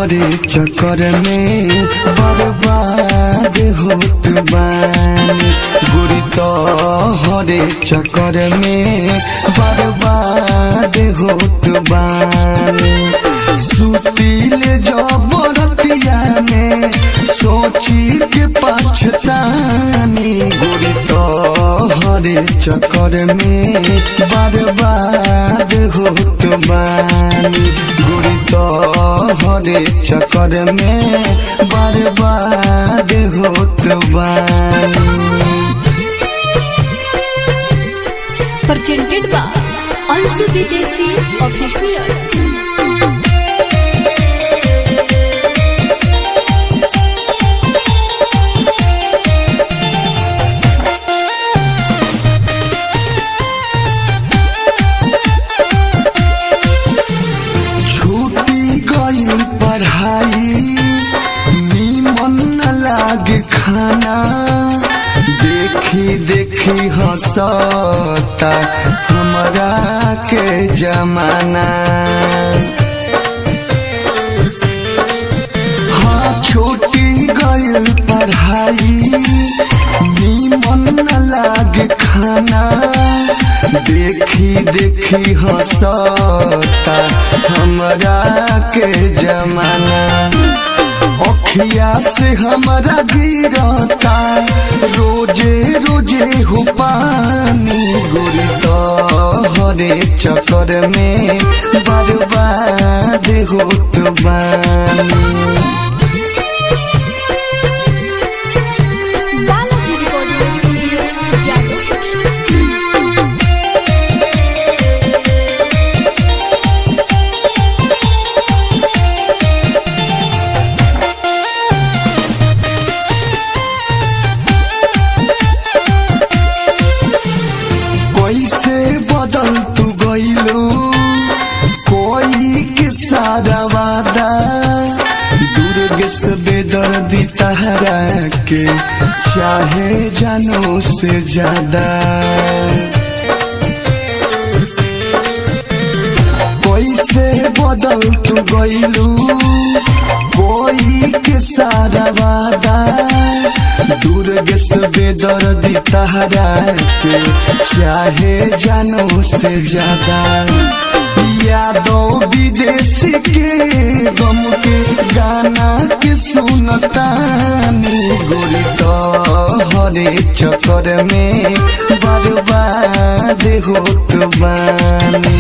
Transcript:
तोहरे चक्कर में बर्बाद होत बानी गोरी तोहरे चक्कर में बर्बाद होत बानी सुतिल जबरतिया में सोची के पछतानी गोरी तोहरे चक्कर में बर्बाद होत बानी गोरी तोहरे चक्कर में बर्बाद होत बानी। Presented by Ansu Videsi Official। पढ़ाई निमन न लागे खाना देखी देखी हंसता हमरा के जमाना हाँ छूटी गइल पढ़ाई निमन न लागे खाना देखी देखी हंसता हमरा के जमाना अखिया से हमरा गिरता रोजे रोजे हो पानी गोरी तोहरे चक्कर में बर्बाद होत बानी। कैसे बदल तू गइलू कोई के सारा वादा दुर्ग से बेदर्दी तहरा के चाहे जानो से ज्यादा कैसे बदल तू गइलू कोई के सारा वादा दुर्ग से बेदर्दी तहरा के चाहे जानो से ज्यादा यादों विदेशी के गम के गाना के सुनतानी गोरी तोहरे चक्कर में बर्बाद होत बानी।